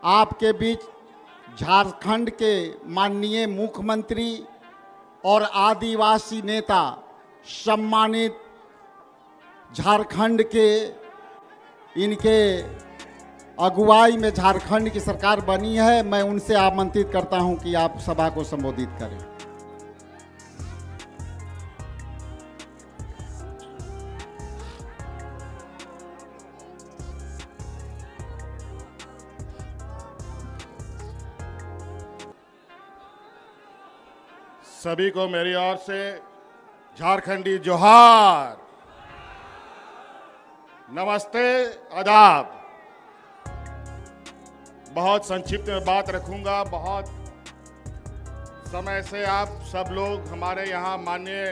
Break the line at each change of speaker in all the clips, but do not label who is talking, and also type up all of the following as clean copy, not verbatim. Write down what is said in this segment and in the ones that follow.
आपके बीच झारखंड के माननीय मुख्यमंत्री और आदिवासी नेता, सम्मानित झारखंड के, इनके अगुवाई में झारखंड की सरकार बनी है। मैं उनसे आमंत्रित करता हूं कि आप सभा को संबोधित करें।
सभी को मेरी ओर से झारखंडी जोहार, नमस्ते, आदाब। बहुत संक्षिप्त में बात रखूंगा। बहुत समय से आप सब लोग हमारे यहाँ माननीय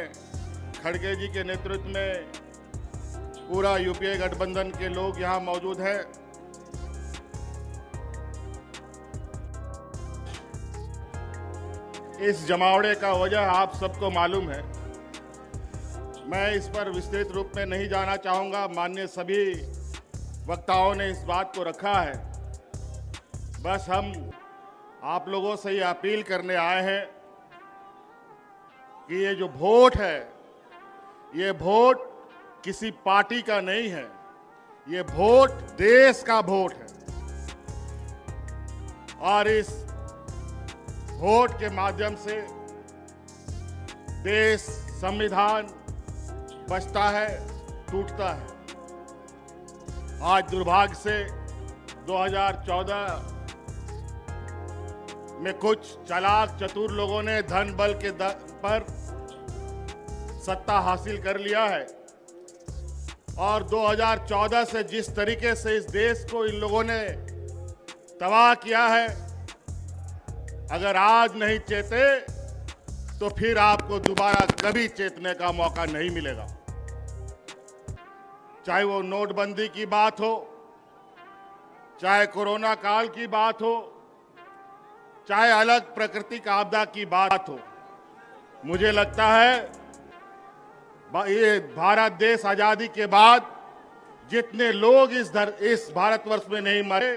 खड़गे जी के नेतृत्व में पूरा यूपीए गठबंधन के लोग यहाँ मौजूद हैं। इस जमावड़े का वजह आप सबको मालूम है। मैं इस पर विस्तृत रूप में नहीं जाना चाहूँगा। माननीय सभी वक्ताओं ने इस बात को रखा है। बस हम आप लोगों से ये अपील करने आए हैं कि ये जो वोट है, ये वोट किसी पार्टी का नहीं है, ये वोट देश का वोट है। और इस वोट के माध्यम से देश, संविधान बचता है, टूटता है। आज दुर्भाग्य से 2014 में कुछ चालाक चतुर लोगों ने धन बल के पर सत्ता हासिल कर लिया है। और 2014 से जिस तरीके से इस देश को इन लोगों ने तबाह किया है, अगर आज नहीं चेते तो फिर आपको दोबारा कभी चेतने का मौका नहीं मिलेगा। चाहे वो नोटबंदी की बात हो, चाहे कोरोना काल की बात हो, चाहे अलग प्राकृतिक आपदा की बात हो। मुझे लगता है ये भारत देश आजादी के बाद जितने लोग इस भारतवर्ष में नहीं मरे,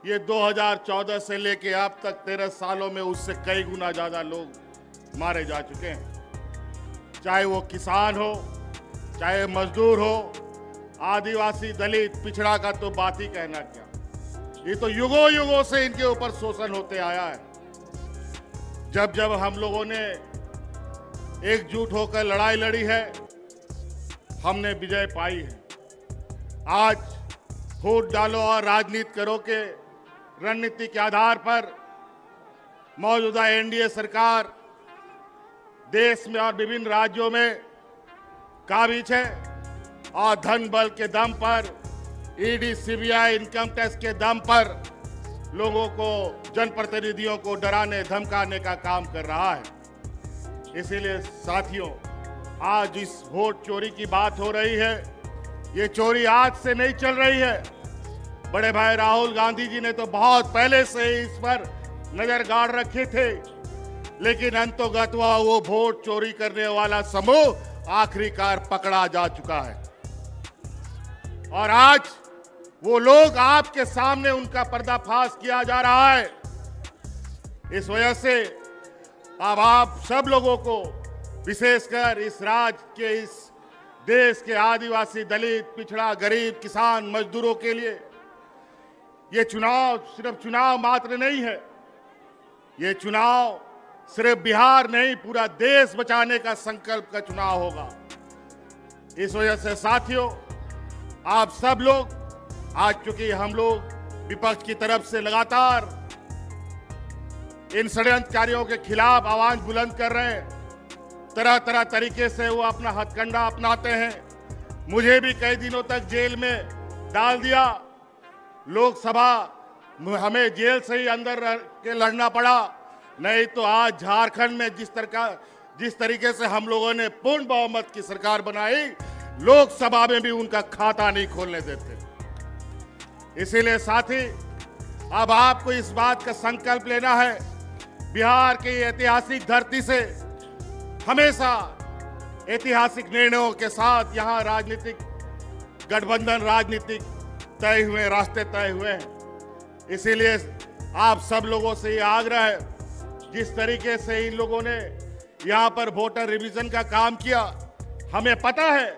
ये 2014 से लेके अब तक 13 सालों में उससे कई गुना ज्यादा लोग मारे जा चुके हैं। चाहे वो किसान हो, चाहे मजदूर हो, आदिवासी, दलित, पिछड़ा का तो बात ही कहना क्या। ये तो युगों युगों से इनके ऊपर शोषण होते आया है। जब जब हम लोगों ने एकजुट होकर लड़ाई लड़ी है, हमने विजय पाई है। आज वोट डालो और राजनीति करो के रणनीति के आधार पर मौजूदा एनडीए सरकार देश में और विभिन्न राज्यों में काबिज है। और धन बल के दम पर, ईडी, सीबीआई, इनकम टैक्स के दम पर लोगों को, जनप्रतिनिधियों को डराने धमकाने का काम कर रहा है। इसीलिए साथियों, आज इस वोट चोरी की बात हो रही है। ये चोरी आज से नहीं चल रही है। बड़े भाई राहुल गांधी जी ने तो बहुत पहले से ही इस पर नजर गाड़ रखे थे, लेकिन अंतोगत्वा वो वोट चोरी करने वाला समूह आखिरकार पकड़ा जा चुका है। और आज वो लोग आपके सामने, उनका पर्दाफाश किया जा रहा है। इस वजह से अब आप सब लोगों को, विशेषकर इस राज्य के, इस देश के आदिवासी, दलित, पिछड़ा, गरीब, किसान, मजदूरों के लिए ये चुनाव सिर्फ चुनाव मात्र नहीं है। ये चुनाव सिर्फ बिहार नहीं, पूरा देश बचाने का संकल्प का चुनाव होगा। इस वजह से साथियों, आप सब लोग, आज चूंकि हम लोग विपक्ष की तरफ से लगातार इन षड्यंत्रकारियों के खिलाफ आवाज बुलंद कर रहे हैं, तरह तरह तरीके से वो अपना हथकंडा अपनाते हैं। मुझे भी कई दिनों तक जेल में डाल दिया। लोकसभा हमें जेल से ही अंदर रह के लड़ना पड़ा। नहीं तो आज झारखंड में जिस तरीके से हम लोगों ने पूर्ण बहुमत की सरकार बनाई, लोकसभा में भी उनका खाता नहीं खोलने देते। इसीलिए साथी, अब आपको इस बात का संकल्प लेना है, बिहार की ऐतिहासिक धरती से हमेशा ऐतिहासिक निर्णयों के साथ यहाँ राजनीतिक गठबंधन, राजनीतिक तय हुए, रास्ते तय हुए हैं। इसीलिए आप सब लोगों से ये आग्रह है, जिस तरीके से इन लोगों ने यहाँ पर वोटर रिवीजन का काम किया, हमें पता है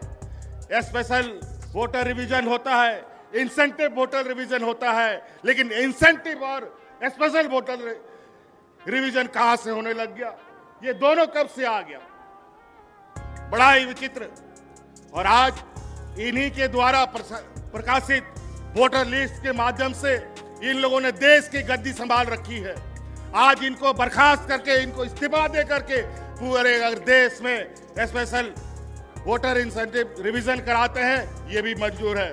स्पेशल वोटर रिवीजन होता है, इंसेंटिव वोटर रिवीजन होता है, लेकिन इंसेंटिव और स्पेशल वोटर रिवीजन कहां से होने लग गया? ये दोनों कब से आ गया? बड़ा ही विचित्र। और आज इन्हीं के द्वारा प्रकाशित वोटर लिस्ट के माध्यम से इन लोगों ने देश की गद्दी संभाल रखी है। आज इनको बर्खास्त करके, इनको इस्तीफा दे करके पूरे अगर देश में स्पेशल वोटर इंसेंटिव रिवीजन कराते हैं, ये भी मंजूर है।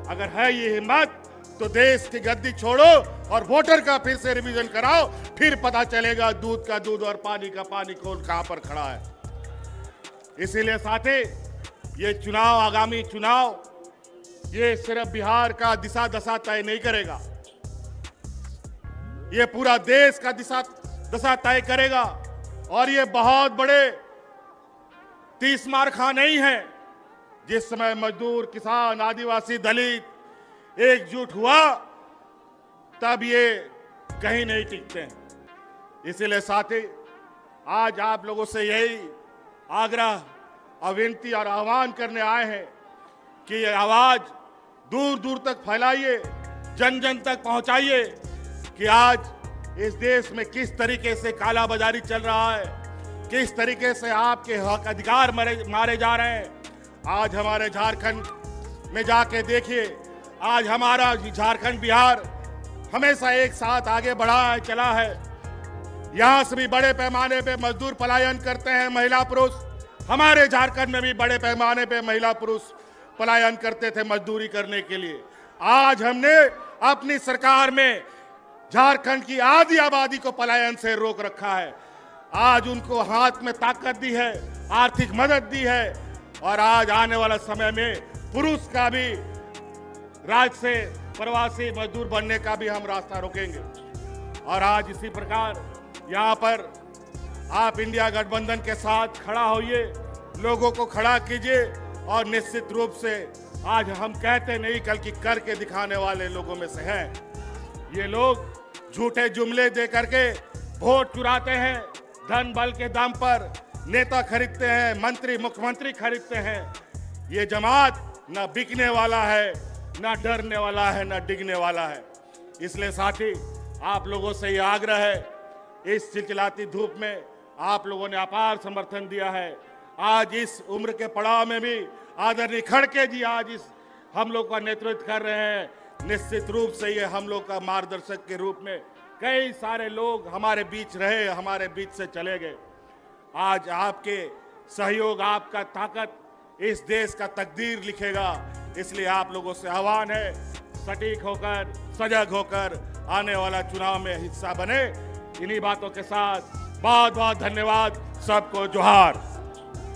अगर है ये हिम्मत तो देश की गद्दी छोड़ो और वोटर का फिर से रिवीजन कराओ, फिर पता चलेगा दूध का दूध और पानी का पानी कौन कहां पर खड़ा है। इसीलिए साथी, ये चुनाव, आगामी चुनाव, ये सिर्फ बिहार का दिशा दशा तय नहीं करेगा, ये पूरा देश का दिशा दशा तय करेगा। और ये बहुत बड़े 30 मारखा नहीं है। जिस समय मजदूर, किसान, आदिवासी, दलित एकजुट हुआ, तब ये कहीं नहीं टिकते हैं। इसीलिए साथी, आज आप लोगों से यही आग्रह, विनती और आह्वान करने आए हैं कि ये आवाज दूर दूर तक फैलाइए, जन जन तक पहुंचाइए कि आज इस देश में किस तरीके से कालाबाजारी चल रहा है, किस तरीके से आपके हक अधिकार मारे जा रहे हैं। आज हमारे झारखंड में जाके देखिए, आज हमारा झारखंड, बिहार हमेशा एक साथ आगे बढ़ा है, चला है। यहां से भी बड़े पैमाने पे मजदूर पलायन करते हैं, महिला पुरुष। हमारे झारखंड में भी बड़े पैमाने पे महिला पुरुष पलायन करते थे मजदूरी करने के लिए। आज हमने अपनी सरकार में झारखंड की आधी आबादी को पलायन से रोक रखा है। आज उनको हाथ में ताकत दी है, आर्थिक मदद दी है, और आज आने वाला समय में पुरुष का भी राज्य से प्रवासी मजदूर बनने का भी हम रास्ता रोकेंगे। और आज इसी प्रकार यहाँ पर आप इंडिया गठबंधन के साथ खड़ा होइए, लोगों को खड़ा कीजिए, और निश्चित रूप से आज हम कहते नहीं, बल्कि करके दिखाने वाले लोगों में से हैं। ये लोग झूठे जुमले दे करके वोट चुराते हैं, धन बल के दम पर नेता खरीदते हैं, मंत्री, मुख्यमंत्री खरीदते हैं। ये जमात न बिकने वाला है, न डरने वाला है, न डिगने वाला है। इसलिए साथी, आप लोगों से ये आग्रह है, इस चिलचिलाती धूप में आप लोगों ने अपार समर्थन दिया है। आज इस उम्र के पड़ाव में भी आदरणीय खड़गे जी आज इस हम लोग का नेतृत्व कर रहे हैं। निश्चित रूप से ये हम लोग का मार्गदर्शक के रूप में कई सारे लोग हमारे बीच रहे, हमारे बीच से चले गए। आज आपके सहयोग, आपका ताकत इस देश का तकदीर लिखेगा। इसलिए आप लोगों से आह्वान है, सटीक होकर, सजग होकर आने वाला चुनाव में हिस्सा बने। इन्हीं बातों के साथ बहुत बहुत धन्यवाद। सबको जोहार।